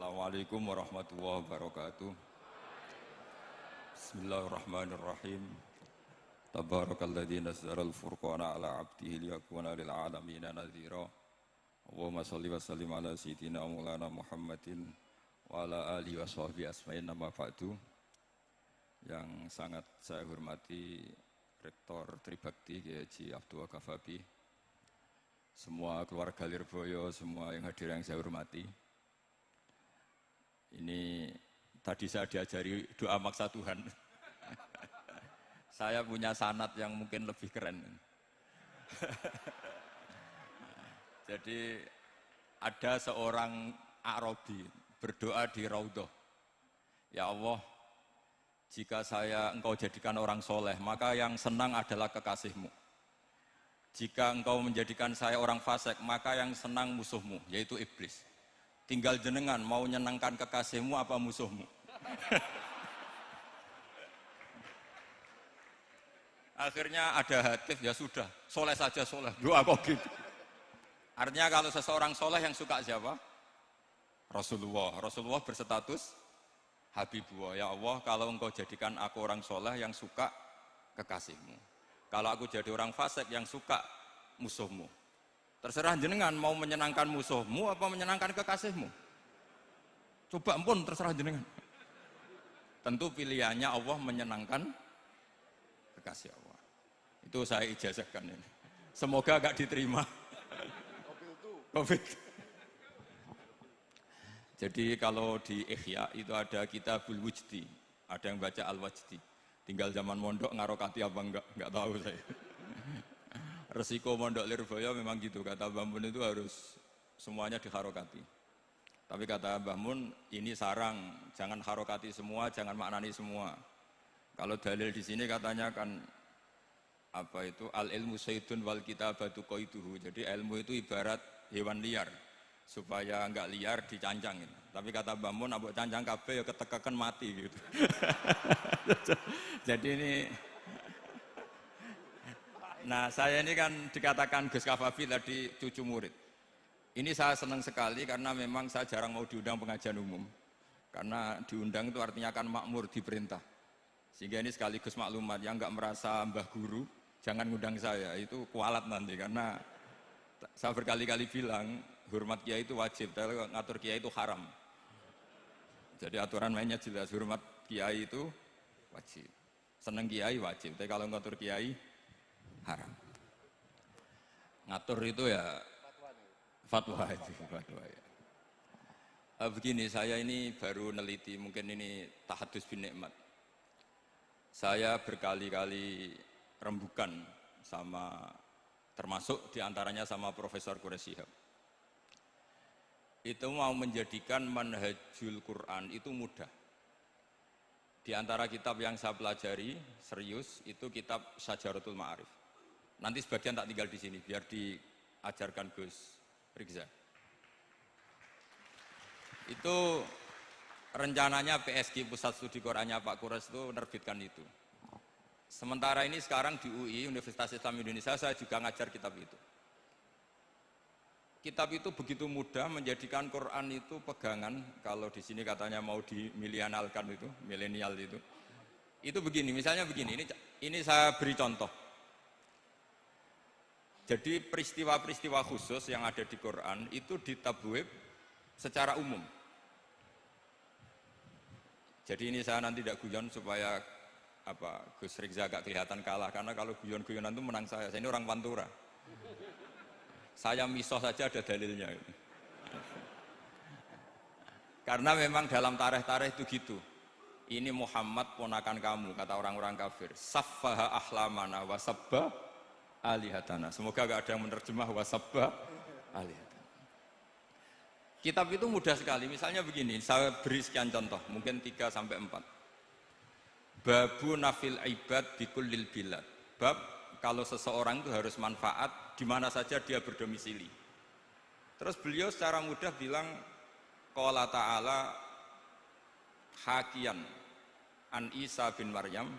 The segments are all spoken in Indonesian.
Assalamualaikum warahmatullahi wabarakatuh. Bismillahirrahmanirrahim. Tabarakalladzi nazzala al-furqana ala 'abdihi liyakuna lil 'alamina nadhira. Allahumma shalli wa sallim ala sayyidina Maulana Muhammadin wa ala alihi wa sahbihi asma'in amma ba'du. Yang sangat saya hormati Rektor Tribakti Kiai Haji Abdul Ghafabi, semua keluarga Lirboyo, semua yang hadir yang saya hormati. Ini tadi saya diajari doa maksa Tuhan. Saya punya sanad yang mungkin lebih keren. Jadi ada seorang Arabi berdoa di Raudhah. Ya Allah, jika engkau jadikan orang soleh, maka yang senang adalah kekasihmu. Jika engkau menjadikan saya orang fasik, maka yang senang musuhmu, yaitu iblis. Tinggal jenengan mau menyenangkan kekasihmu apa musuhmu. Akhirnya ada hadis, ya sudah, soleh saja soleh, doa kok gitu. Artinya kalau seseorang soleh yang suka siapa? Rasulullah. Rasulullah berstatus Habibullah. Ya Allah, kalau engkau jadikan aku orang soleh yang suka kekasihmu. Kalau aku jadi orang fasik yang suka musuhmu. Terserah jenengan mau menyenangkan musuhmu apa menyenangkan kekasihmu. Coba ampun, terserah jenengan. Tentu pilihannya Allah menyenangkan kekasih Allah. Itu saya ijazahkan ini. Semoga agak diterima. Covid. Jadi kalau di Ihya itu ada Kitabul Wujdi, ada yang baca Al-Wajdi. Tinggal zaman mondok ngarokati apa enggak tahu saya. Resiko mondok Lirboyo memang gitu, kata Mbah Mun itu harus semuanya diharokati. Tapi kata Mbah Mun, ini sarang, jangan harokati semua, jangan maknani semua. Kalau dalil di sini katanya kan apa itu al ilmu sayyidun wal kitabatu qaiduhu. Jadi ilmu itu ibarat hewan liar, supaya enggak liar dicancangin. Tapi kata Mbah Mun, abok cancang kabeh ya ketekekan mati gitu. Jadi ini, nah saya ini kan dikatakan Gus Ghafabi tadi cucu murid. Ini saya senang sekali karena memang saya jarang mau diundang pengajian umum. Karena diundang itu artinya kan makmur, diperintah. Sehingga ini sekaligus maklumat, yang nggak merasa mbah guru, jangan ngundang saya, itu kualat nanti. Karena saya berkali-kali bilang, hormat kiai itu wajib, tapi ngatur kiai itu haram. Jadi aturan mainnya jelas, hormat kiai itu wajib. Seneng kiai wajib, tapi kalau ngatur kiai, haram. Ngatur itu ya fatwa itu, fatwa ya. Begini, saya ini baru neliti, mungkin ini tahadus bin nikmat. Saya berkali-kali rembukan sama, termasuk diantaranya sama Profesor Quraish Shihab. Itu mau menjadikan manhajul Quran itu mudah. Di antara kitab yang saya pelajari serius itu kitab Syajaratul Ma'arif. Nanti sebagian tak tinggal di sini biar diajarkan Gus Rikza. Itu rencananya PSG Pusat Studi Qurannya Pak Quraish itu menerbitkan itu. Sementara ini sekarang di UI Universitas Islam Indonesia saya juga ngajar kitab itu. Kitab itu begitu mudah menjadikan Quran itu pegangan. Kalau di sini katanya mau dimilenialkan itu, milenial itu. Itu begini, misalnya begini. Ini saya beri contoh. Jadi peristiwa-peristiwa khusus yang ada di Quran itu ditabwib secara umum. Jadi ini saya nanti tidak guyon supaya Gus Rikza agak kelihatan kalah, karena kalau guyon-guyonan itu menang saya. Saya ini orang Pantura. Saya misoh saja ada dalilnya. Karena memang dalam tarikh-tarikh itu gitu. Ini Muhammad ponakan kamu, kata orang-orang kafir. Saffaha ahlamana wa sabba alihatana. Semoga gak ada yang menerjemah wa sabba alihatana. Kitab itu mudah sekali. Misalnya begini, saya beri sekian contoh, mungkin 3 sampai 4. Babu nafil ibad bikullil bilad. Bab kalau seseorang itu harus manfaat di mana saja dia berdomisili. Terus beliau secara mudah bilang qala ta'ala hakian an Isa bin Maryam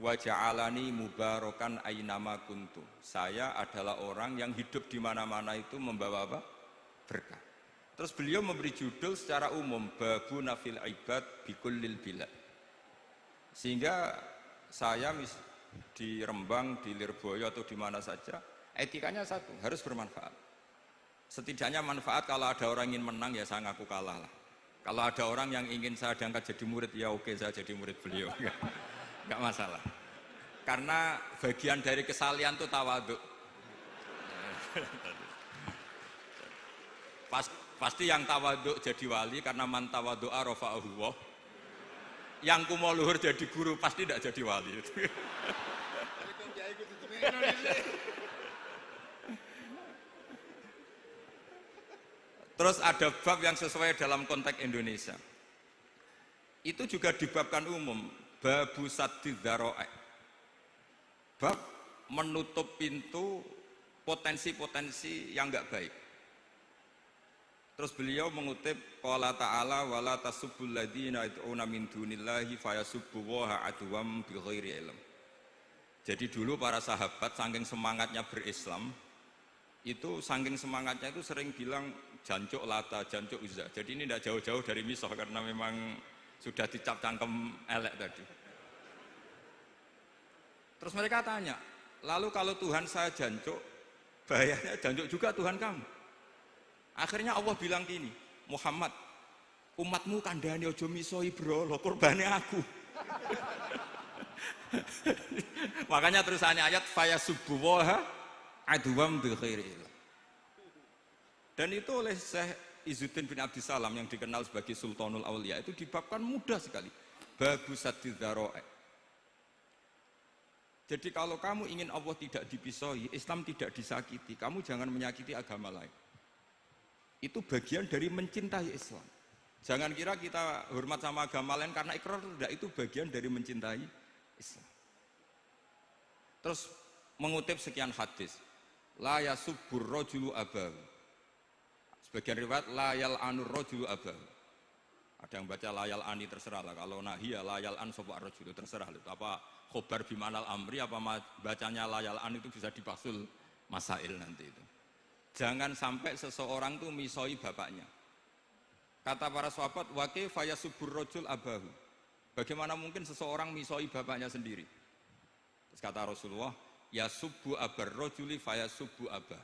wa ja'alani mubarakan ainama kuntu. Saya adalah orang yang hidup di mana-mana itu membawa apa? Berkah. Terus beliau memberi judul secara umum Babu Nafil Ibad Bikullil Bilad. Sehingga saya di Rembang, di Lirboyo atau di mana saja, etikanya satu, harus bermanfaat. Setidaknya manfaat kalau ada orang ingin menang ya saya ngaku kalah lah. Kalau ada orang yang ingin saya diangkat jadi murid ya oke saya jadi murid beliau. Enggak masalah. Karena bagian dari kesalian itu tawaduk. Pasti yang tawaduk jadi wali karena man tawadu'a rafa'ahu Allah. Yang kumo luhur jadi guru pasti tidak jadi wali. Terus ada bab yang sesuai dalam konteks Indonesia. Itu juga dibabkan umum, babu saddid dzara'i. Bab menutup pintu potensi-potensi yang enggak baik. Terus beliau mengutip qala ta'ala wala tasubbul ladzina yad'una min dunillahi fayasubbullaha adwam bighairi ilm. Jadi dulu para sahabat saking semangatnya berislam, itu saking semangatnya itu sering bilang jancuk lata, jancuk uzza. Jadi ini tidak jauh-jauh dari misah karena memang sudah dicap cangkem elek tadi. Terus mereka tanya, lalu kalau Tuhan saya jancuk, bahayanya jancuk juga Tuhan kamu. Akhirnya Allah bilang gini, Muhammad, umatmu kandhane aja misoi brolo, kurbane aku. Makanya terusannya ayat fayasubbuha adwam bi khairil. Dan itu oleh Syekh Izzuddin bin Abdissalam yang dikenal sebagai Sultanul Aulia itu dibabkan mudah sekali. Babu saddid dzara'i. Jadi kalau kamu ingin Allah tidak dipisoi, Islam tidak disakiti, kamu jangan menyakiti agama lain. Itu bagian dari mencintai Islam. Jangan kira kita hormat sama agama lain karena ikrar, tidak, itu bagian dari mencintai Islam. Terus mengutip sekian hadis, la yasubbur rajulu abahu. Sebagian riwayat la yal'anur rajulu abahu. Ada yang baca la yal'ani, terserah lah. Kalau nahiya la yal'an sapa rajulu, terserah itu apa khobar bimanal amri, apa bacanya la yal'an itu bisa dipasul masail nanti itu. Jangan sampai seseorang tuh misoi bapaknya. Kata para sahabat, wa kaifa yasubbur rajul abahu. Bagaimana mungkin seseorang misoi bapaknya sendiri? Terus kata Rasulullah, yasubbu abar rajuli fayasubbu abah.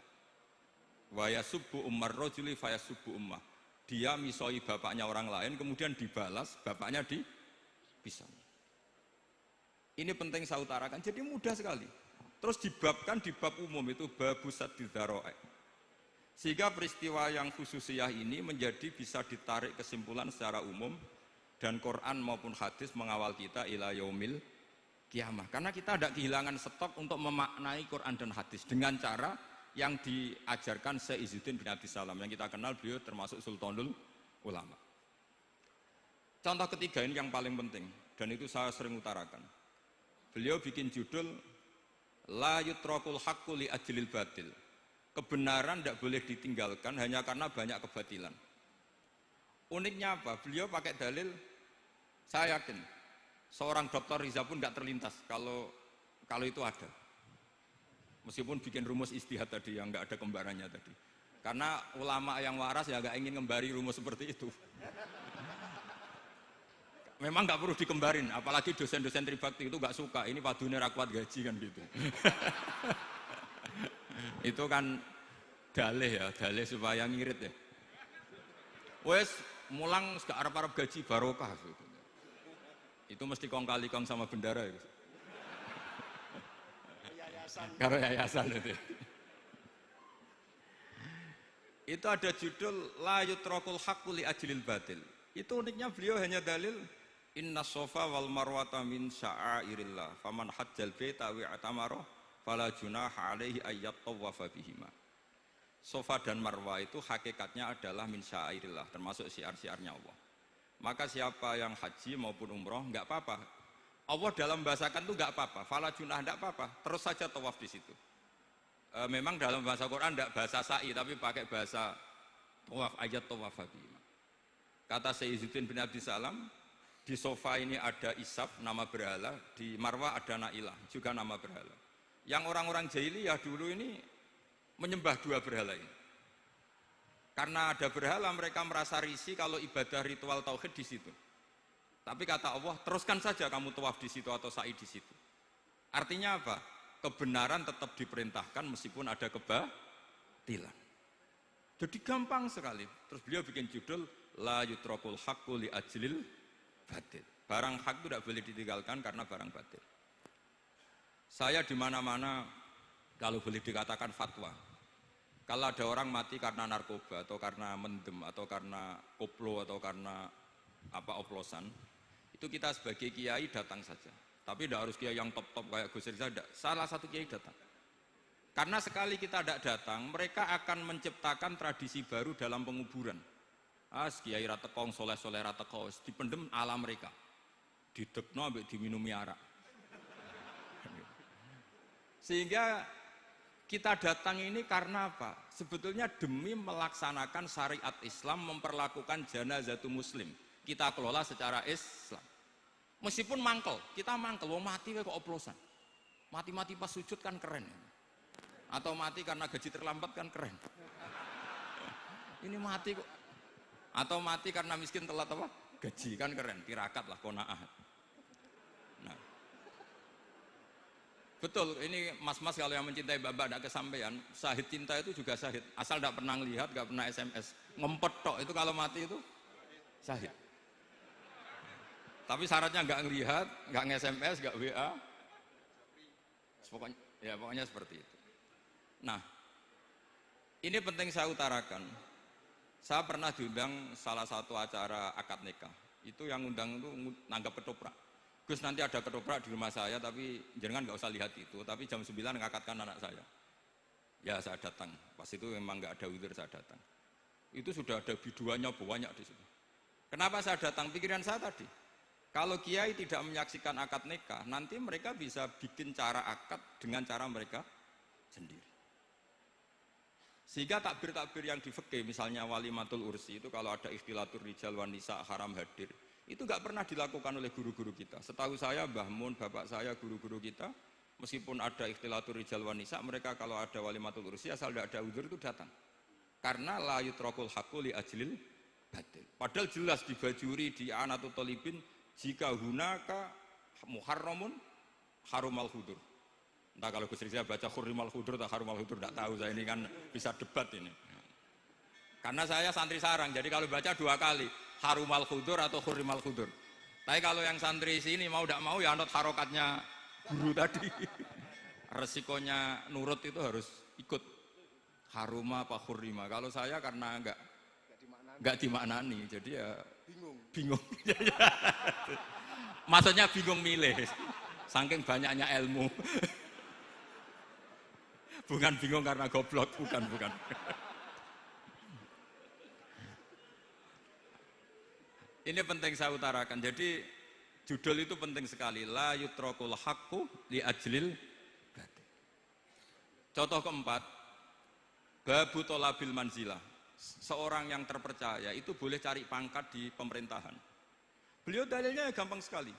Wa yasubbu ummar rajuli fayasubbu ummah. Dia misoi bapaknya orang lain kemudian dibalas bapaknya dipisah. Ini penting saya utarakan. Jadi mudah sekali. Terus dibabkan di bab umum itu babu saddid dzara'i. Sehingga peristiwa yang khususiyah ini menjadi bisa ditarik kesimpulan secara umum dan Quran maupun hadis mengawal kita ila yaumil kiamah. Karena kita tidak kehilangan stok untuk memaknai Quran dan hadis dengan cara yang diajarkan Syekh Izzuddin bin Abdissalam yang kita kenal beliau termasuk Sultanul Ulama. Contoh ketiga ini yang paling penting dan itu saya sering utarakan. Beliau bikin judul la yutrakul haqqu li ajlil batil. Kebenaran tidak boleh ditinggalkan hanya karena banyak kebatilan. Uniknya apa? Beliau pakai dalil, saya yakin seorang dokter Riza pun tidak terlintas kalau itu ada. Meskipun bikin rumus istihad tadi yang nggak ada kembarannya tadi. Karena ulama yang waras ya nggak ingin ngembari rumus seperti itu. Memang nggak perlu dikembarin, apalagi dosen-dosen tribakti itu nggak suka. Ini padune ra kuat gaji kan gitu. Itu kan dalih ya, dalih supaya ngirit ya. Wes mulang gak arep-arep gaji barokah gitu. Itu mesti kong kali kong sama bendara itu. Karo yayasan itu. Itu ada judul la yutrakul haqqu li ajlil batil. Itu uniknya beliau hanya dalil inna sofa wal marwata min sya'airillah faman hajjal baita wa atamara fala junaha alaihi ayyat tawafa bihima. Sofa dan Marwah itu hakikatnya adalah min sya'airillah, termasuk syiar-syiarnya Allah. Maka siapa yang haji maupun umroh enggak apa-apa. Allah dalam bahasakan itu enggak apa-apa, fala junah enggak apa-apa, terus saja tawaf di situ. Memang dalam bahasa Quran enggak bahasa sa'i tapi pakai bahasa tawaf, ayat tawafa bihima. Kata Syekh Izzuddin bin Abdissalam, di sofa ini ada Isaf nama berhala, di Marwah ada Nailah juga nama berhala. Yang orang-orang jahiliyah dulu ini menyembah dua berhala ini. Karena ada berhala mereka merasa risih kalau ibadah ritual tauhid di situ. Tapi kata Allah, teruskan saja kamu tawaf di situ atau sa'i di situ. Artinya apa? Kebenaran tetap diperintahkan meskipun ada kebatilan. Jadi gampang sekali. Terus beliau bikin judul la yutrakul haqqu li ajlil batil. Barang hak itu tidak boleh ditinggalkan karena barang batil. Saya di mana-mana kalau boleh dikatakan fatwa. Kalau ada orang mati karena narkoba atau karena mendem atau karena koplo atau karena oplosan, itu kita sebagai kiai datang saja. Tapi tidak harus kiai yang top-top kayak Gus Rizal, salah satu kiai datang. Karena sekali kita tidak datang, mereka akan menciptakan tradisi baru dalam penguburan. Kiai ratekong, soleh-soleh ratekong, dipendem ala mereka. Didekno ambek diminumi arak. Sehingga kita datang ini karena apa? Sebetulnya demi melaksanakan syariat Islam, memperlakukan janazatul muslim. Kita kelola secara Islam. Meskipun mangkel, kita mangkel, wong mati kok oplosan. Mati-mati pas sujud kan keren. Atau mati karena gaji terlambat kan keren. Ini mati kok. Atau mati karena miskin telat apa? Gaji kan keren, tirakat lah, qanaah. Nah. Betul, ini mas-mas kalau yang mencintai bapak tidak kesampaian, syahid cinta itu juga syahid. Asal tidak pernah lihat, tidak pernah SMS. Ngempet tok, itu kalau mati itu syahid. Tapi syaratnya nggak ngelihat, nggak nge-SMS, nggak WA. Pokoknya seperti itu. Nah, ini penting saya utarakan. Saya pernah diundang salah satu acara akad nikah. Itu yang undang itu nanggap ketoprak. Gus nanti ada ketoprak di rumah saya, tapi jangan nggak usah lihat itu. Tapi jam 9 ngakatkan anak saya. Ya saya datang. Pas itu memang nggak ada udzur saya datang. Itu sudah ada biduannya banyak di situ. Kenapa saya datang? Pikiran saya tadi. Kalau kiai tidak menyaksikan akad nikah, nanti mereka bisa bikin cara akad dengan cara mereka sendiri. Sehingga takbir-takbir yang di fikih, misalnya walimatul ursi itu kalau ada ikhtilatur rijal wan nisa haram hadir, itu nggak pernah dilakukan oleh guru-guru kita. Setahu saya Mbah Mun, bapak saya, guru-guru kita, meskipun ada ikhtilatur rijal wan nisa, mereka kalau ada walimatul ursi asal tidak ada udzur itu datang. Karena la yutrakul haqqu li ajlil batil. Padahal jelas di Bajuri, di Anatul Talibin, jika hunaka muharramun harumal hudur. Entah kalau Gus Rizal baca hurrimal hudur atau harumal hudur, tidak tahu saya, ini kan bisa debat ini. Karena saya santri sarang, jadi kalau baca 2 kali, harumal hudur atau hurrimal hudur. Tapi kalau yang santri sini mau tidak mau ya anut harokatnya guru tadi. Resikonya nurut itu harus ikut haruma apa hurrima. Kalau saya karena enggak dimaknani, jadi ya bingung. Maksudnya bingung milih, saking banyaknya ilmu. Bukan bingung karena goblok, bukan. Ini penting saya utarakan. Jadi judul itu penting sekali. La yutrakul haqqu li ajlil batil. Contoh keempat, babu tolabil manzilah. Seorang yang terpercaya itu boleh cari pangkat di pemerintahan. Beliau dalilnya gampang sekali.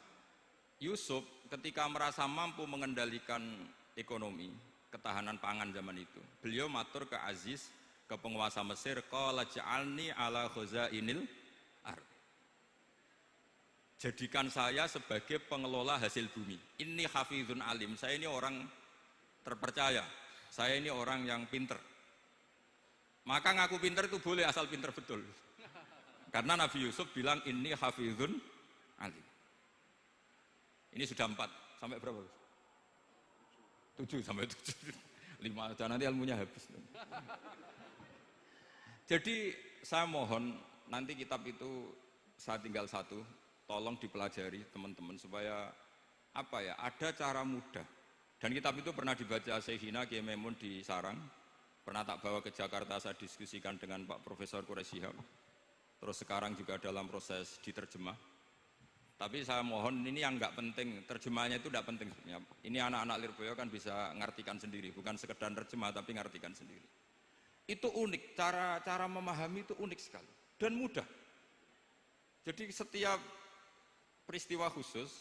Yusuf ketika merasa mampu mengendalikan ekonomi, ketahanan pangan zaman itu, beliau matur ke Aziz, ke penguasa Mesir, qala ja'alni ala khazainil ardh. Jadikan saya sebagai pengelola hasil bumi. Ini hafizun alim, saya ini orang terpercaya, saya ini orang yang pinter. Maka ngaku pinter itu boleh asal pinter betul. Karena Nabi Yusuf bilang ini hafizun alim. Ini sudah 4, sampai berapa? 7 sampai 7. 5 dan nanti ilmunya habis. Jadi saya mohon nanti kitab itu saya tinggal 1, tolong dipelajari teman-teman supaya ada cara mudah. Dan kitab itu pernah dibaca Syekhina Kiai Maimun di Sarang, pernah tak bawa ke Jakarta, saya diskusikan dengan Pak Profesor Quraisy Shihab. Terus sekarang juga dalam proses diterjemah. Tapi saya mohon ini yang nggak penting, terjemahnya itu tidak penting sebenarnya. Ini anak-anak Lirboyo kan bisa ngartikan sendiri, bukan sekedar terjemah tapi ngartikan sendiri. Itu unik, cara memahami itu unik sekali dan mudah. Jadi setiap peristiwa khusus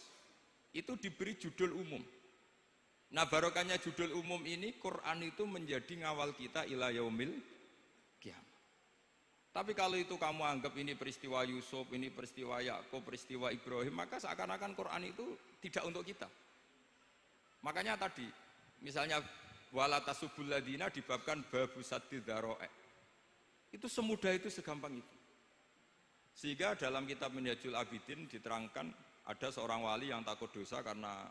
itu diberi judul umum. Nah barokahnya judul umum ini, Quran itu menjadi ngawal kita ila yaumil qiyamah. Tapi kalau itu kamu anggap ini peristiwa Yusuf, ini peristiwa Yakub, peristiwa Ibrahim, maka seakan-akan Quran itu tidak untuk kita. Makanya tadi, misalnya wala tasubul ladina dibabkan babu sadid dzara'i. Itu semudah itu, segampang itu. Sehingga dalam kitab Minhajul Abidin diterangkan ada seorang wali yang takut dosa karena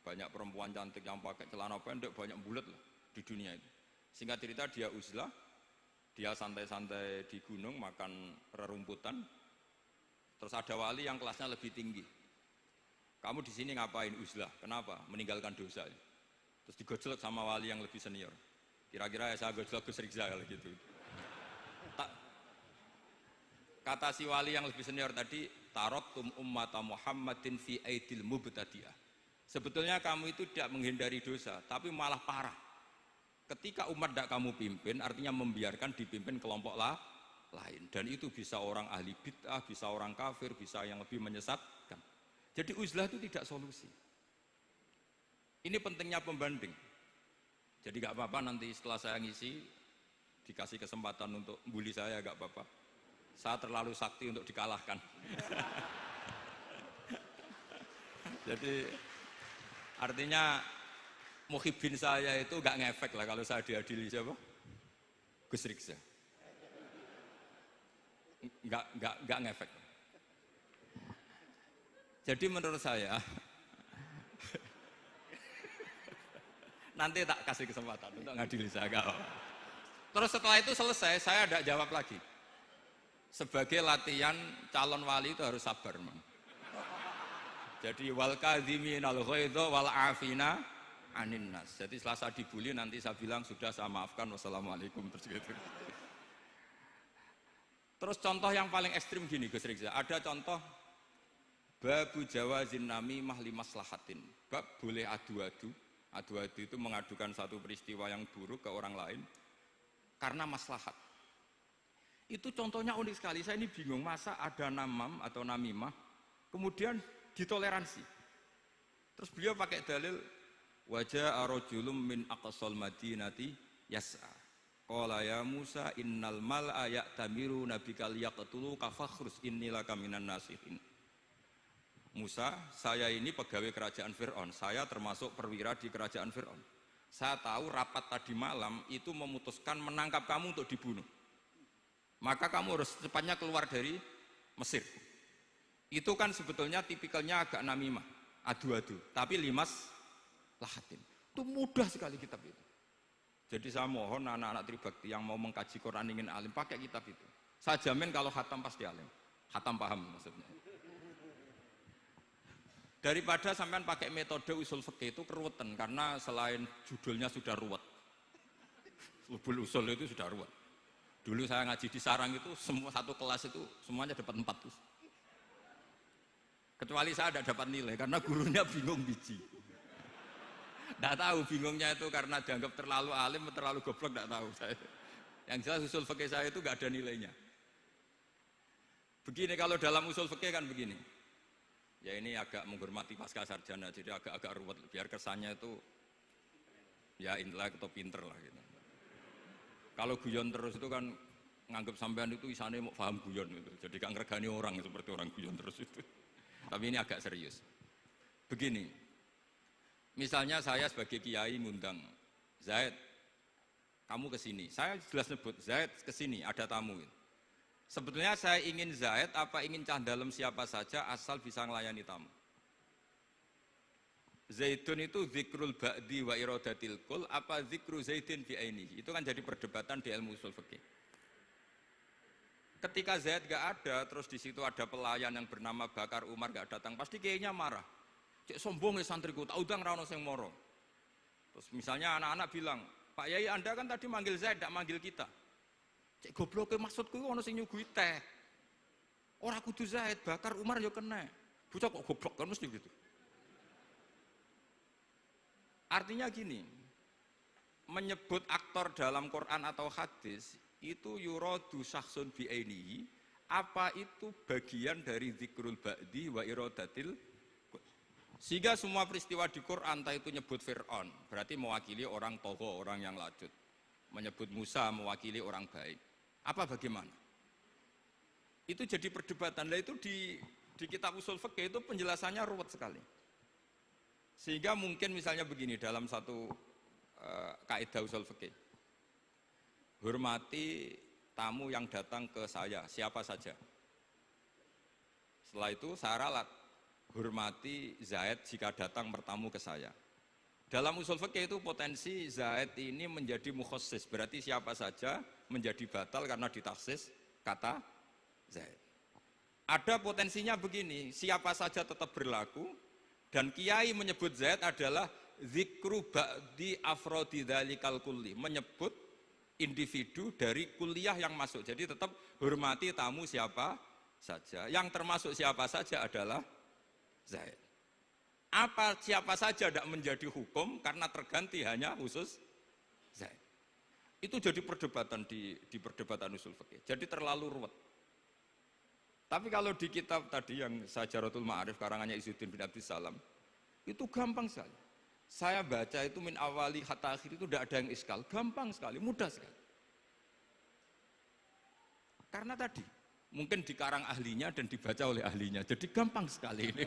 banyak perempuan cantik yang pakai celana pendek, banyak bulat lah di dunia itu. Singkat cerita dia uzlah, dia santai-santai di gunung makan rerumputan. Terus ada wali yang kelasnya lebih tinggi. Kamu di sini ngapain uzlah? Kenapa? Meninggalkan dosa. Terus digojlok sama wali yang lebih senior. Kira-kira saya gojlok Gus Rizal gitu. Kata si wali yang lebih senior tadi, taraktum ummata Muhammadin fi aidil mubtadi'ah. Sebetulnya kamu itu tidak menghindari dosa, tapi malah parah. Ketika umat tidak kamu pimpin, artinya membiarkan dipimpin kelompok lain. Dan itu bisa orang ahli bid'ah, bisa orang kafir, bisa yang lebih menyesatkan. Jadi uzlah itu tidak solusi. Ini pentingnya pembanding. Jadi gak apa-apa nanti setelah saya ngisi, dikasih kesempatan untuk bully saya, gak apa-apa. Saya terlalu sakti untuk dikalahkan. Jadi artinya muhibin saya itu gak ngefek lah kalau saya diadili siapa? Gus Riksa. Gak ngefek. Jadi menurut saya nanti tak kasih kesempatan untuk ngadili saya. Terus setelah itu selesai, saya tidak jawab lagi. Sebagai latihan calon wali itu harus sabar, man. Jadi wal kadhiminal ghaidha wal afina anin nas. Jadi setelah saya dibully nanti saya bilang sudah saya maafkan, wassalamualaikum, terus gitu. Terus contoh yang paling ekstrim gini Gus Rizal, ada contoh babu jawazin namimah limaslahatin. Bab boleh adu-adu. Adu-adu itu mengadukan satu peristiwa yang buruk ke orang lain karena maslahat. Itu contohnya unik sekali, saya ini bingung, masa ada namam atau namimah kemudian ditoleransi. Terus beliau pakai dalil wajah arojulum min aqsal madinati yas'a qala ya Musa innal mal'a ya'tamiru nabikal yaqtulu kafakhrus innilaka minan nasihin. Musa, saya ini pegawai kerajaan Fir'aun, saya termasuk perwira di kerajaan Fir'aun. Saya tahu rapat tadi malam itu memutuskan menangkap kamu untuk dibunuh. Maka kamu harus secepatnya keluar dari Mesir. Itu kan sebetulnya tipikalnya agak namimah, adu-adu, tapi limas lahatin. Itu mudah sekali kitab itu. Jadi saya mohon anak-anak Tribakti yang mau mengkaji Quran ingin alim, pakai kitab itu. Saya jamin kalau khatam pasti alim. Khatam paham maksudnya. Daripada sampean pakai metode usul fikih itu keruwetan, karena selain judulnya sudah ruwet. Usul itu sudah ruwet. Dulu saya ngaji di Sarang itu semua satu kelas itu semuanya dapat 4 tuh. Kecuali saya tidak dapat nilai karena gurunya bingung biji. Tidak tahu bingungnya itu karena dianggap terlalu alim atau terlalu goblok, tidak tahu saya. Yang jelas usul fikih saya itu nggak ada nilainya. Begini kalau dalam usul fikih kan begini. Ya ini agak menghormati pasca sarjana, jadi agak-agak ruwet biar kesannya itu ya intelek atau pinter lah gitu. Kalau guyon terus itu kan nganggap sampean itu isane mau paham guyon itu. Jadi kan ngergani orang seperti orang guyon terus itu. Tapi ini agak serius. Begini. Misalnya saya sebagai kiai ngundang Zaid, kamu ke sini. Saya jelas sebut Zaid ke sini, ada tamu. Sebetulnya saya ingin Zaid apa ingin cah dalam siapa saja asal bisa melayani tamu. Zaidun itu zikrul ba'di wa iradatil kul apa zikru Zaidin bi ainihi. Itu kan jadi perdebatan di ilmu usul fikih. Ketika Zaid gak ada, terus di situ ada pelayan yang bernama Bakar Umar gak datang, pasti kayaknya marah. Cek sombong ya santriku, tak udang rano sing moro. Terus misalnya anak-anak bilang, Pak Yai Anda kan tadi manggil Zaid, tidak manggil kita. Cek goblok maksudku ono sing nyuguhi teh. Ora kudu Zaid, Bakar Umar yo kena. Bocah kok goblok kan mesti gitu. Artinya gini, menyebut aktor dalam Quran atau hadis itu yuradu syakhsun bi'ainihi, apa itu bagian dari zikrul ba'di wa iradatil. Sehingga semua peristiwa di Quran, entah itu nyebut Fir'aun, berarti mewakili orang togo, orang yang lanjut. Menyebut Musa, mewakili orang baik. Apa bagaimana? Itu jadi perdebatan. Nah itu di kitab usul fikih itu penjelasannya ruwet sekali. Sehingga mungkin misalnya begini dalam satu kaidah usul fikih. Hormati tamu yang datang ke saya, siapa saja. Setelah itu saya ralat, hormati Zaid jika datang bertamu ke saya. Dalam usul fikih itu potensi Zaid ini menjadi mukhassis, berarti siapa saja menjadi batal karena ditaksis kata Zaid. Ada potensinya begini, siapa saja tetap berlaku, dan kiai menyebut Zaid adalah zikru ba'di afrodi dzalikal kulli, menyebut individu dari kuliah yang masuk. Jadi tetap hormati tamu siapa saja. Yang termasuk siapa saja adalah Zaid. Apa siapa saja tidak menjadi hukum karena terganti hanya khusus Zaid. Itu jadi perdebatan di perdebatan usul fikih. Jadi terlalu ruwet. Tapi kalau di kitab tadi yang Syajaratul Ma'arif karangannya Izzuddin bin Abdissalam, itu gampang sekali. Saya baca itu min awali hatta akhir itu tidak ada yang iskal, gampang sekali, mudah sekali. Karena tadi mungkin dikarang ahlinya dan dibaca oleh ahlinya, jadi gampang sekali ini.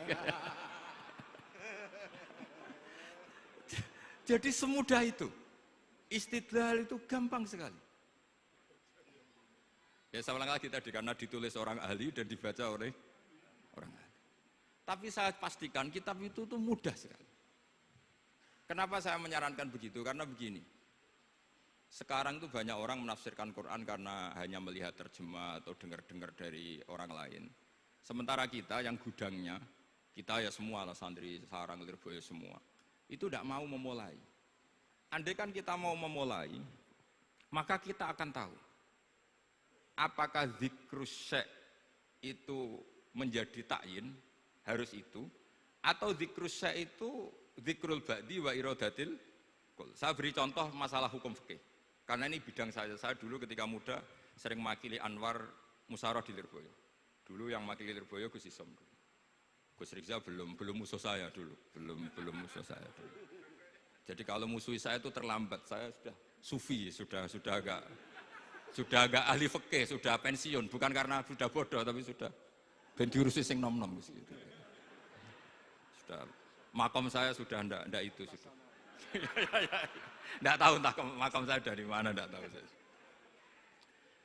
Jadi semudah itu, istidlal itu gampang sekali. Ya saya ulang lagi tadi, karena ditulis orang ahli dan dibaca oleh orang ahli. Tapi saya pastikan kitab itu tuh mudah sekali. Kenapa saya menyarankan begitu? Karena begini, sekarang tuh banyak orang menafsirkan Quran karena hanya melihat terjemah atau dengar-dengar dari orang lain. Sementara kita yang gudangnya, kita ya semua lah santri, sarang, lirboyo semua, itu tidak mau memulai. Andai kan kita mau memulai, maka kita akan tahu apakah zikrus syekh itu menjadi ta'yin, harus itu, atau zikrus syekh itu zikrul ba'di wa iradatil kul. Saya beri contoh masalah hukum fikih, karena ini bidang saya dulu ketika muda sering makili Anwar Musyawarah di Lirboyo. Dulu yang makili Lirboyo Gus Isom, Gus Rizal belum musuh saya dulu, belum musuh saya dulu. Jadi kalau musuh saya itu terlambat, saya sudah sufi, sudah agak ahli fikih, sudah pensiun, bukan karena sudah bodoh, tapi sudah ben diurusi sing nom-nom gitu. Sudah makom saya sudah ndak itu sudah. Ndak tahu entah makom saya dari mana, ndak tahu saya.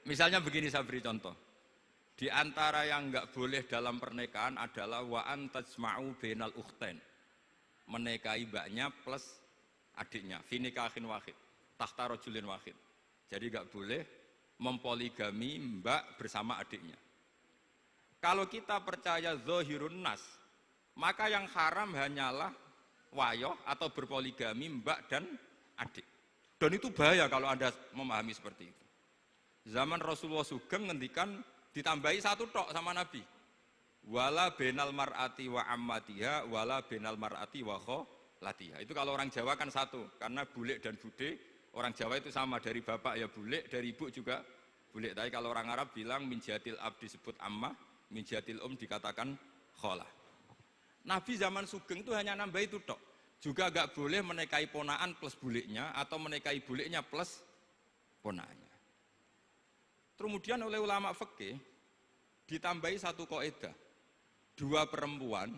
Misalnya begini, saya beri contoh. Di antara yang enggak boleh dalam pernikahan adalah wa an tajma'u bainal ukhtain. Menikahi mbaknya plus adiknya, fi nikahin wahid, tahta rajulin wahid. Jadi enggak boleh mempoligami mbak bersama adiknya. Kalau kita percaya zahirun nas, maka yang haram hanyalah wayoh atau berpoligami mbak dan adik. Dan itu bahaya kalau Anda memahami seperti itu. Zaman Rasulullah Sugeng ngendikan ditambahi satu tok sama Nabi. Wala benal mar'ati wa ammatiha wala benal mar'ati wa kholatiha. Itu kalau orang Jawa kan satu, karena bulik dan bude. Orang Jawa itu sama, dari bapak ya bulik, dari ibu juga bulik. Tapi kalau orang Arab bilang min jatil ab disebut ammah, min jatil dikatakan kholah. Nabi zaman Sugeng itu hanya nambah itu tok. Juga gak boleh menikahi ponaan plus buliknya atau menikahi buliknya plus ponaannya. Kemudian oleh ulama fikih ditambahi satu kaidah. Dua perempuan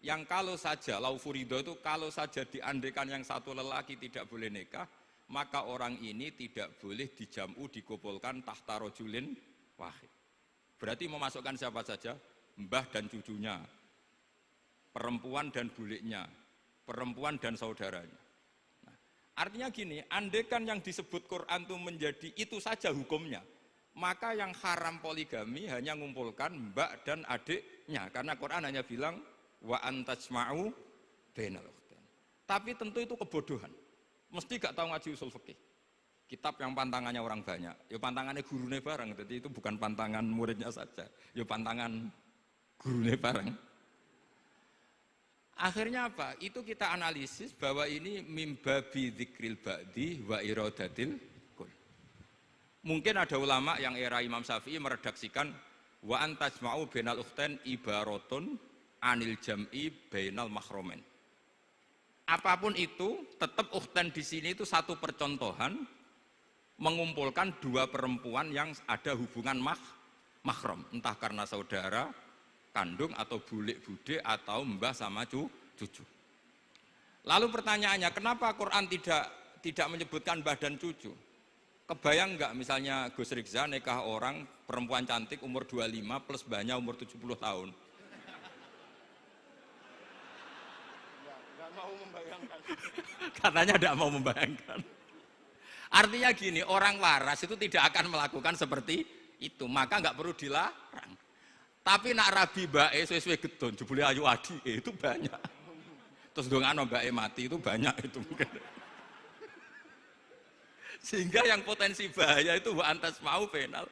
yang kalau saja laufurido itu kalau saja diandekan yang satu lelaki tidak boleh nikah, maka orang ini tidak boleh dijamu dikumpulkan tahta rajulin wahid. Berarti memasukkan siapa saja? Mbah dan cucunya, perempuan dan buliknya, perempuan dan saudaranya. Nah, artinya gini, andekan yang disebut Quran itu menjadi itu saja hukumnya, maka yang haram poligami hanya mengumpulkan mbak dan adiknya, karena Quran hanya bilang wa antajma'u bainal ukhtain. Tapi tentu itu kebodohan. Mesti gak tahu ngaji usul fikih. Kitab yang pantangannya orang banyak, ya pantangannya gurune bareng, jadi itu bukan pantangan muridnya saja, ya pantangan gurune bareng. Akhirnya apa? Itu kita analisis bahwa ini mimbabi dzikril ba'di wa iradatil kul. Mungkin ada ulama yang era Imam Syafi'i meredaksikan wa antajma'u bainal ukhtain ibaratun anil jam'i bainal mahromen. Apapun itu, tetap ukhtain di sini itu satu percontohan mengumpulkan dua perempuan yang ada hubungan mahram, entah karena saudara kandung atau bulik bude atau mbah sama cucu. Lalu pertanyaannya, kenapa Quran tidak menyebutkan mbah dan cucu? Kebayang nggak misalnya Gus Rikza nikah orang perempuan cantik umur 25 plus mbahnya umur 70 tahun? Nggak mau membayangkan. Katanya tidak mau membayangkan. Artinya gini, orang waras itu tidak akan melakukan seperti itu, maka nggak perlu dilarang. Tapi nak rabi bae sesuai gedon, jebule ayu adi itu banyak. Terus dongano bae mati itu banyak itu mungkin. Sehingga yang potensi bahaya itu wa antas mau penal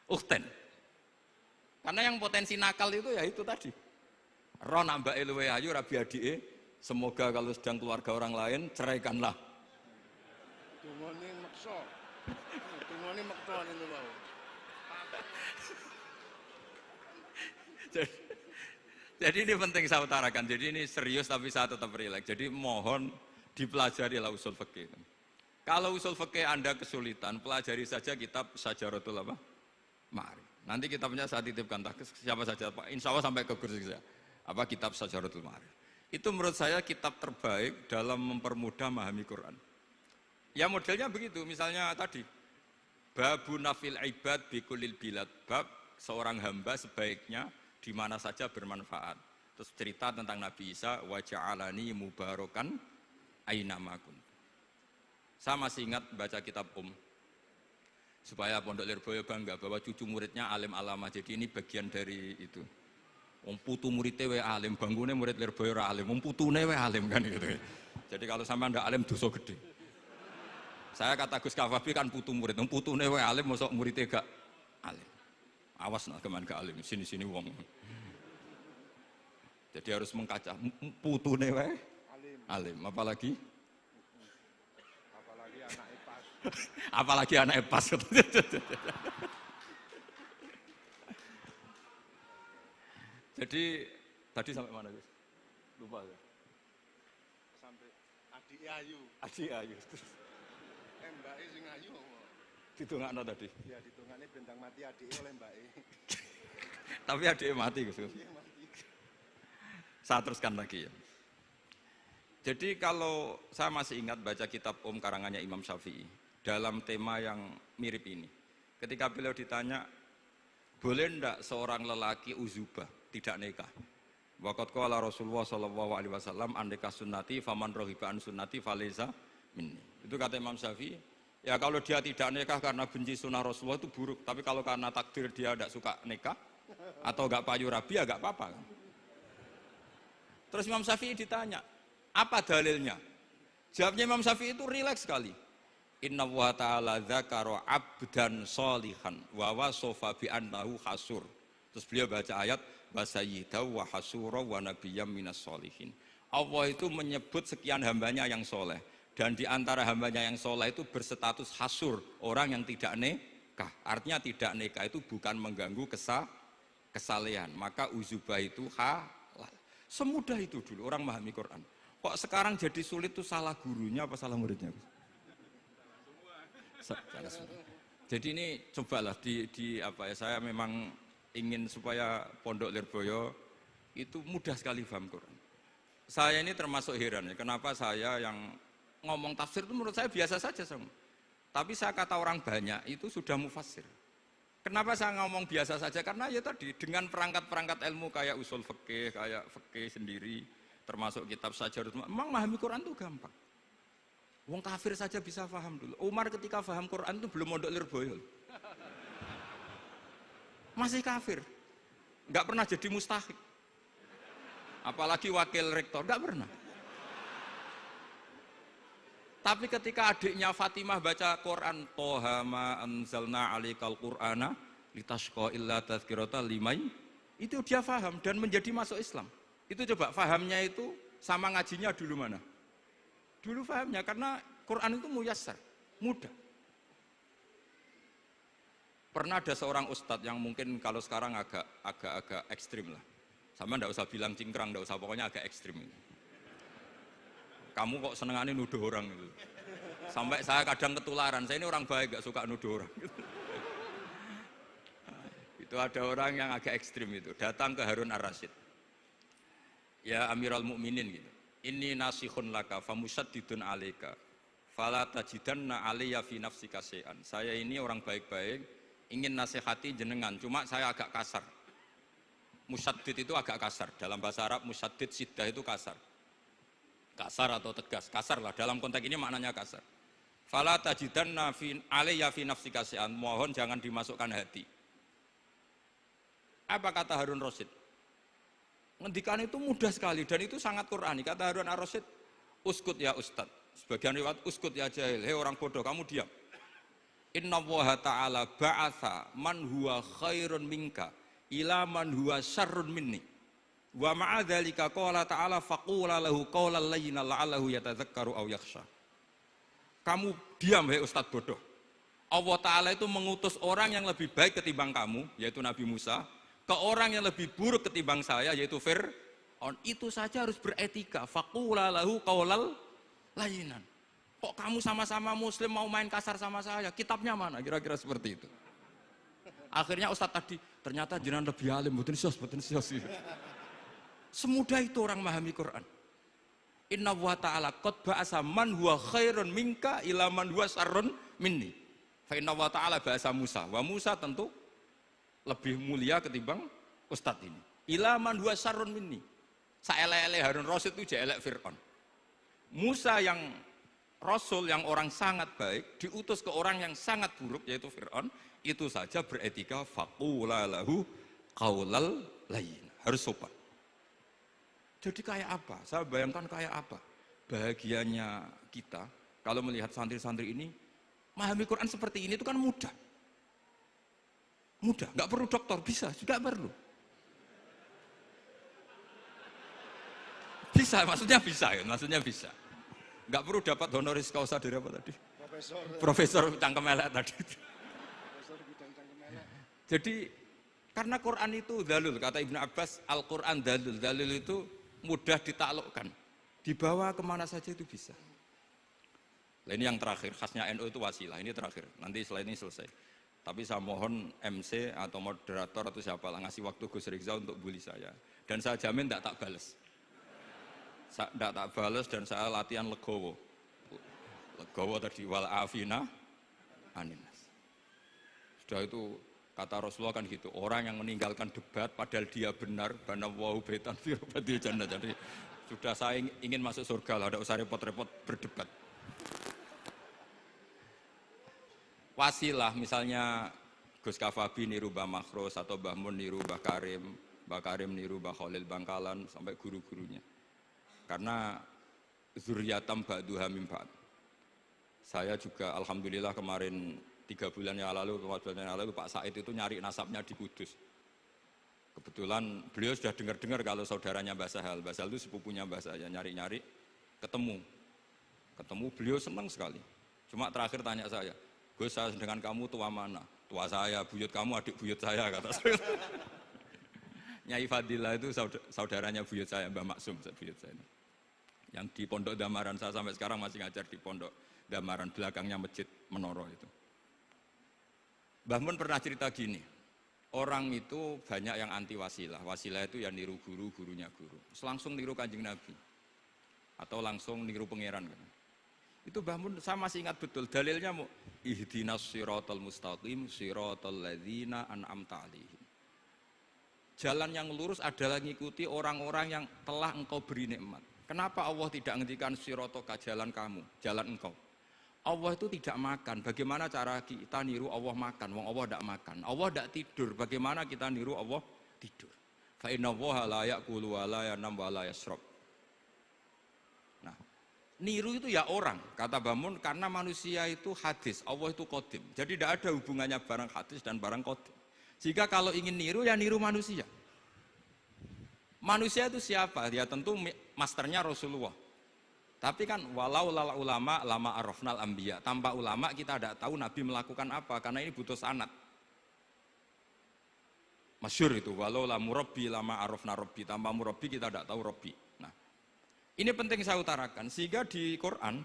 ukten. Karena yang potensi nakal itu ya itu tadi. Roh nambah luwe ayu rabi adike, semoga kalau sedang keluarga orang lain ceraikanlah. Tungone maksa. Tungone maksa itu mau. Jadi ini penting saya utarakan. Jadi ini serius tapi saya tetap rileks. Jadi mohon dipelajari lah usul fikih. Kalau usul fikih Anda kesulitan, pelajari saja kitab Syajaratul apa? Ma'arif. Nanti kitabnya saya titipkan siapa saja Pak. Insya Allah sampai ke kursi saya. Apa kitab Syajaratul Ma'arif. Itu menurut saya kitab terbaik dalam mempermudah memahami Quran. Ya modelnya begitu, misalnya tadi babu nafil ibad bikulil bilad, bab seorang hamba sebaiknya di mana saja bermanfaat. Terus cerita tentang Nabi Isa, wa ja'alani mubarakan ainama kuntu. Saya masih ingat baca kitab supaya Pondok Lirboyo bangga bahwa cucu muridnya alim alama. Jadi ini bagian dari itu. Putu muridnya we alim, bangunnya murid Lirboyo alim, putune we alim kan gitu. Jadi kalau sama ndak alim dosa gede. Saya kata Gus Kafabi kan putu murid, putune we alim, mosok muridnya gak alim. Awas nak keman gak alim, sini wong. Jadi harus mengkaca, putune we alim, apalagi Anak epas. apalagi anak epas. Jadi tadi sampai mana Gus? Lupa ya. Sampai adik ayu. Adik ayu. Mbak sing ayu. Ditungakno tadi. Ya ditungane bentang mati adik oleh Mbak. Tapi adiknya mati Gus. Saya teruskan lagi ya. Jadi kalau saya masih ingat baca kitab karangannya Imam Syafi'i dalam tema yang mirip ini. Ketika beliau ditanya, boleh ndak seorang lelaki uzubah tidak nikah? Waqat qala Rasulullah sallallahu alaihi wasallam an nikah sunnati faman rohiba an sunnati faleza minni. Itu kata Imam Syafi'i. Ya kalau dia tidak nikah karena benci sunnah Rasulullah itu buruk. Tapi kalau karena takdir dia tidak suka nikah atau enggak payu rabi ya enggak apa-apa. Terus Imam Syafi'i ditanya, apa dalilnya? Jawabnya Imam Syafi'i itu rileks sekali. Inna wa ta'ala dzakara abdan sholihan wa wasofa bi annahu hasur. Terus beliau baca ayat wa sayyidaw wa hasura wa nabiyyam minas sholihin. Allah itu menyebut sekian hambanya yang soleh. Dan di antara hambanya yang soleh itu berstatus hasur, orang yang tidak nikah. Artinya tidak nikah itu bukan mengganggu kesalehan. Maka uzubah itu halal. Semudah itu dulu orang memahami Quran. Kok sekarang jadi sulit tuh salah gurunya apa salah muridnya? Jadi ini cobalah di apa ya, saya memang ingin supaya Pondok Lirboyo itu mudah sekali paham Quran. Saya ini termasuk heran ya, kenapa saya yang ngomong tafsir itu menurut saya biasa saja sama. Tapi saya kata orang banyak itu sudah mufassir. Kenapa saya ngomong biasa saja? Karena ya tadi dengan perangkat-perangkat ilmu kayak usul fikih, kayak fikih sendiri, termasuk kitab Syajaratul Ma'arif, memang memahami Quran itu gampang. Wong kafir saja bisa paham dulu. Umar ketika paham Quran itu belum mondok Lirboyo. Masih kafir. Enggak pernah jadi mustahik. Apalagi wakil rektor, enggak pernah. Tapi ketika adiknya Fatimah baca Quran, Toha ma anzalna alikal Qur'ana litashqa illa tazkirata limai, itu dia paham dan menjadi masuk Islam. Itu coba fahamnya itu sama ngajinya dulu mana? Dulu fahamnya karena Quran itu muyassar, mudah. Pernah ada seorang ustadz yang mungkin kalau sekarang agak ekstrim lah. Sama ndak usah bilang cingkrang, ndak usah, pokoknya agak ekstrim. Kamu kok senengannya nuduh orang gitu. Sampai saya kadang ketularan, saya ini orang baik, gak suka nuduh orang. Itu ada orang yang agak ekstrim itu, datang ke Harun ar-Rasyid. Ya Amirul Mukminin gitu. Inni nasihun laka famusaddidun alaika. Fala tajidanna alayya fi nafsika syai'an. Saya ini orang baik-baik, ingin nasihati jenengan, cuma saya agak kasar. Musaddid itu agak kasar. Dalam bahasa Arab musaddid siddah itu kasar. Kasar atau tegas, kasar lah. Dalam konteks ini maknanya kasar. Fala tajidanna alayya fi nafsika syai'an. Mohon jangan dimasukkan hati. Apa kata Harun Rasyid? Ngendikan itu mudah sekali dan itu sangat Qur'ani. Kata Harun ar-Rasyid, uskut ya Ustad. Sebagian riwayat, uskut ya jahil. Hei orang bodoh, kamu diam. Inna Allaha ta'ala ba'atha man huwa khairun minka ila man huwa syarrun minni. Wa ma'adzalika qala ta'ala faqula lahu qawlan layyina la'allahu yatadzakkaru aw yakhsha. Kamu diam hei Ustad bodoh. Allah Ta'ala itu mengutus orang yang lebih baik ketimbang kamu, yaitu Nabi Musa, ke orang yang lebih buruk ketimbang saya, yaitu Fir'aun. Itu saja harus beretika. Faqula lahu qawlan layyinan. Kok kamu sama-sama muslim mau main kasar sama saya? Kitabnya mana? Kira-kira seperti itu. Akhirnya Ustadz tadi, ternyata jenengan lebih alim, betul sios. Semudah itu orang memahami Quran. Inna wa ta'ala qad ba'asa man huwa khairun minka ila man huwa syarrun minni. Fa inna wa ta'ala ba'asa Musa. Wa Musa tentu lebih mulia ketimbang Ustadz ini. Ila man huwa syarrun minni. Saelek-elek Harun Rasyid itu jelek Fir'aun. Musa yang Rasul yang orang sangat baik diutus ke orang yang sangat buruk yaitu Fir'aun, itu saja beretika faqula lahu qaulal layyin. Harus sopan. Jadi kayak apa? Saya bayangkan kayak apa bahagianya kita kalau melihat santri-santri ini memahami Quran seperti ini. Itu kan mudah. Mudah, nggak perlu dokter, bisa, juga perlu. Bisa, maksudnya bisa ya, maksudnya bisa. Nggak perlu dapat honoris causa dari apa tadi? Profesor cangkem elek tadi. Profesor bidang cangkem elek. Jadi karena Quran itu dalil, kata Ibnu Abbas, Al-Quran dalil. Dalil itu mudah ditaklukkan. Dibawa kemana saja itu bisa. Nah, ini yang terakhir, khasnya NU itu wasilah. Ini terakhir, nanti setelah ini selesai. Tapi saya mohon MC atau moderator atau siapa lah ngasih waktu Gus Rizal untuk bully saya. Dan saya jamin tidak tak balas. Tidak tak balas dan saya latihan legowo. Legowo tadi wal afina aninas. Sudah itu kata Rasulullah kan gitu. Orang yang meninggalkan debat padahal dia benar, bana wau betan firobati jannah. Jadi sudah saya ingin masuk surga lah, tidak usah repot-repot berdebat. Wasilah misalnya Gus Kafabi niru Mbah Makhros atau Mbah Mun niru Mbah Karim niru Mbah Khalil Bangkalan sampai guru-gurunya. Karena zuriyatam ba'duha min ba'd. Saya juga alhamdulillah kemarin 3 bulan yang lalu, 4 bulan yang lalu Pak Said itu nyari nasabnya di Kudus. Kebetulan beliau sudah dengar-dengar kalau saudaranya Mbah Sahal. Mbah Sahal itu sepupunya Mbah saya, nyari-nyari ketemu beliau senang sekali. Cuma terakhir tanya saya, Gus, saya dengan kamu tua mana? Tua saya, buyut kamu adik buyut saya, kata saya. Nyai Fadilah itu saudaranya buyut saya, Mbah Maksum, buyut saya. Yang di Pondok Damaran, saya sampai sekarang masih ngajar di Pondok Damaran, belakangnya Masjid Menoro itu. Mbah Mun pernah cerita gini, orang itu banyak yang anti wasilah. Wasilah itu ya niru guru, gurunya guru. Langsung niru Kanjeng Nabi. Atau langsung niru pangeran. Itu Mbah Mun, saya masih ingat betul, dalilnya mau ihdinas siratal mustaqim siratal ladzina an'amta 'alaihim. Jalan yang lurus adalah mengikuti orang-orang yang telah engkau beri nikmat. Kenapa Allah tidak menghentikan siratoka, jalan kamu, jalan engkau? Allah itu tidak makan, bagaimana cara kita niru Allah makan? Wong Allah tidak makan. Allah tidak tidur, bagaimana kita niru Allah tidur? Fa inna Allaha la ya'kulu wa la yanam wa la yashrab. Nah, niru itu ya orang, kata Bamun, karena manusia itu hadis, Allah itu qadim. Jadi tidak ada hubungannya barang hadis dan barang qadim. Jika kalau ingin niru, ya niru manusia. Manusia itu siapa? Ya tentu masternya Rasulullah. Tapi kan walau lala ulama lama arafnal anbiya. Tanpa ulama kita tidak tahu Nabi melakukan apa, karena ini butuh sanad. Masyhur itu, walau la murabbi lama arafna rabbi. Tanpa murabbi kita tidak tahu rabbi. Nah, ini penting saya utarakan, sehingga di Quran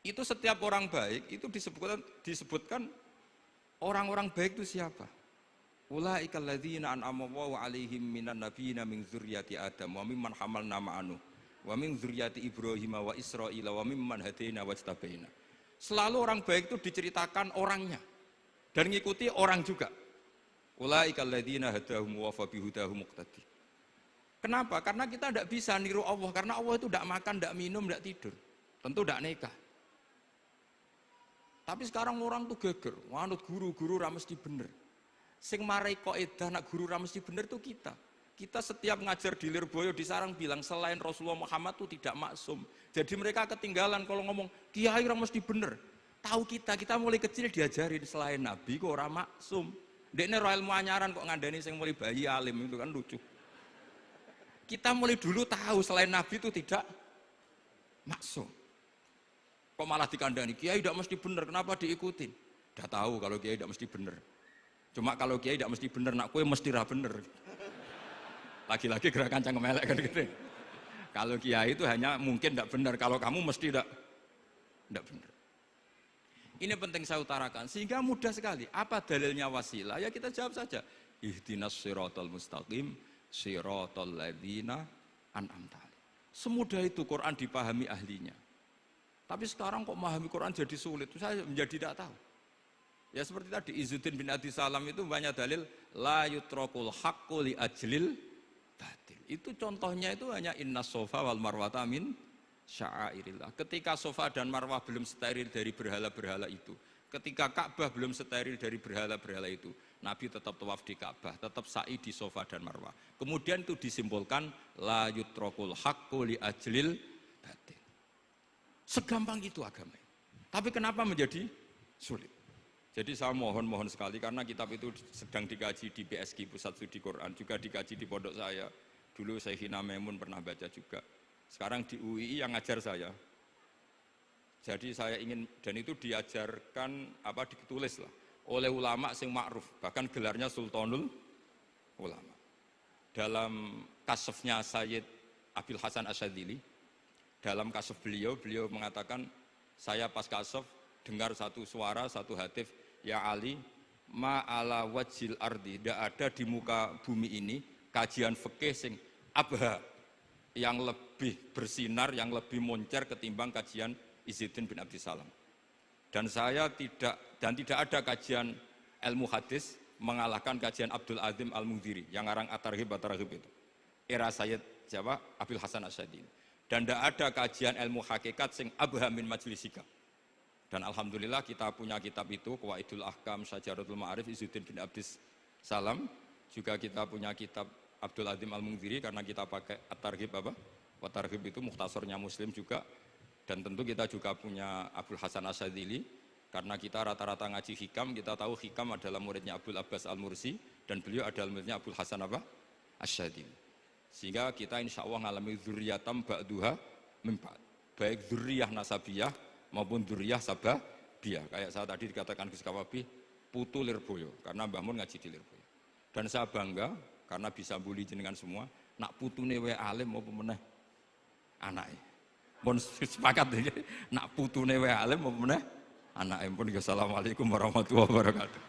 itu setiap orang baik itu disebutkan orang-orang baik itu siapa? Ulaikal ladzina an'ama Allahu 'alaihim minan nabiyina min dzurriyyati Adam wa mimman hamalna ma'anu wa min dzurriyyati Ibrahim wa Israil wa mimman hadaina wajtabaina. Selalu orang baik itu diceritakan orangnya dan ngikuti orang juga. Ulaikal ladzina hadahum wa fa bihudahum muqtadi. Kenapa? Karena kita tidak bisa niru Allah, karena Allah itu tidak makan, tidak minum, tidak tidur. Tentu tidak nikah. Tapi sekarang orang tuh geger, wanut guru-guru ra mesti bener. Sing marai kaidah nak guru ra mesti bener tuh kita. Kita setiap ngajar di Lirboyo di Sarang bilang selain Rasulullah Muhammad itu tidak maksum. Jadi mereka ketinggalan kalau ngomong kiai ra mesti bener. Tahu kita mulai kecil diajarin selain Nabi kok ora maksum. Dekne ro ilmu anyaran kok ngandani sing mulai bayi alim itu kan lucu. Kita mulai dulu tahu selain Nabi itu tidak maksum. Kok malah dikandani kiai tidak mesti bener, kenapa diikutin? Udah tahu kalau kiai tidak mesti bener. Cuma kalau kiai tidak mesti bener, nak kue mesti ra bener. Lagi-lagi gerakan cangkem elek kan gitu. Kalau kiai itu hanya mungkin tidak bener, kalau kamu mesti tidak bener. Ini penting saya utarakan, sehingga mudah sekali. Apa dalilnya wasilah? Ya kita jawab saja. Ihdinas siratal mustaqim, siratal ladzina an'amta alaihim. Semudah itu Quran dipahami ahlinya. Tapi sekarang kok memahami Quran jadi sulit, saya menjadi tidak tahu. Ya seperti tadi Izzuddin bin Abi Salam itu banyak dalil la yutrakul haqqu li ajlil batil. Itu contohnya itu hanya innas sofa wal marwata min sya'airillah. Ketika sofa dan marwah belum steril dari berhala-berhala itu, ketika Ka'bah belum steril dari berhala-berhala itu, Nabi tetap tawaf di Ka'bah, tetap sa'i di sofa dan marwah. Kemudian itu disimpulkan la yutrakul haqqu li ajlil batil. Segampang itu agama. Tapi kenapa menjadi sulit? Jadi saya mohon sekali karena kitab itu sedang dikaji di PSG Pusat Studi Quran, juga dikaji di pondok saya. Dulu Syekhina Maimun pernah baca juga. Sekarang di UII yang ngajar saya. Jadi saya ingin, dan itu diajarkan ditulis lah oleh ulama sing ma'ruf, bahkan gelarnya Sultanul Ulama. Dalam kasafnya Sayyid Abil Hasan Asyadzili, dalam kasaf beliau mengatakan, saya pas kasaf dengar satu suara, satu hatif, ya Ali, ma'ala wajil ardi, tidak ada di muka bumi ini kajian fikih sing abha, yang lebih bersinar, yang lebih moncer ketimbang kajian Izzuddin bin Abdi Salam. Dan tidak ada kajian ilmu hadis mengalahkan kajian Abdul Azim Al-Mundhiri yang ngarang At-Targhib itu. Era Sayyid Abil Hasan Asyadzili. Dan tidak ada kajian ilmu hakikat sing abha min majlisika. Dan alhamdulillah kita punya kitab itu, Qawaidul Ahkam Syajaratul Ma'arif Izzuddin bin Abdi Salam. Juga kita punya kitab Abdul Azim Al-Mundhiri karena kita pakai At-Targhib At-Targhib itu mukhtasornya Muslim juga. Dan tentu kita juga punya Abul Hasan Asyadzili karena kita rata-rata ngaji hikam, kita tahu hikam adalah muridnya Abdul Abbas Al-Mursi dan beliau adalah muridnya Abul Hasan Asyadzili. Sehingga kita insya Allah ngalami dzurriyatam ba'duha min ba'd. Baik dzurriyah nasabiyah maupun dzurriyah sababiyah. Kayak saya tadi dikatakan Gus Kawabi, putu Lirboyo karena Mbah Mun ngaji di Lirboyo. Dan saya bangga karena bisa bully jenengan semua, nak putune wae alim maupun meneh anake. Pun sepakat iki, nak putune wae alim maupun meneh anake. Pun assalamualaikum warahmatullahi wabarakatuh.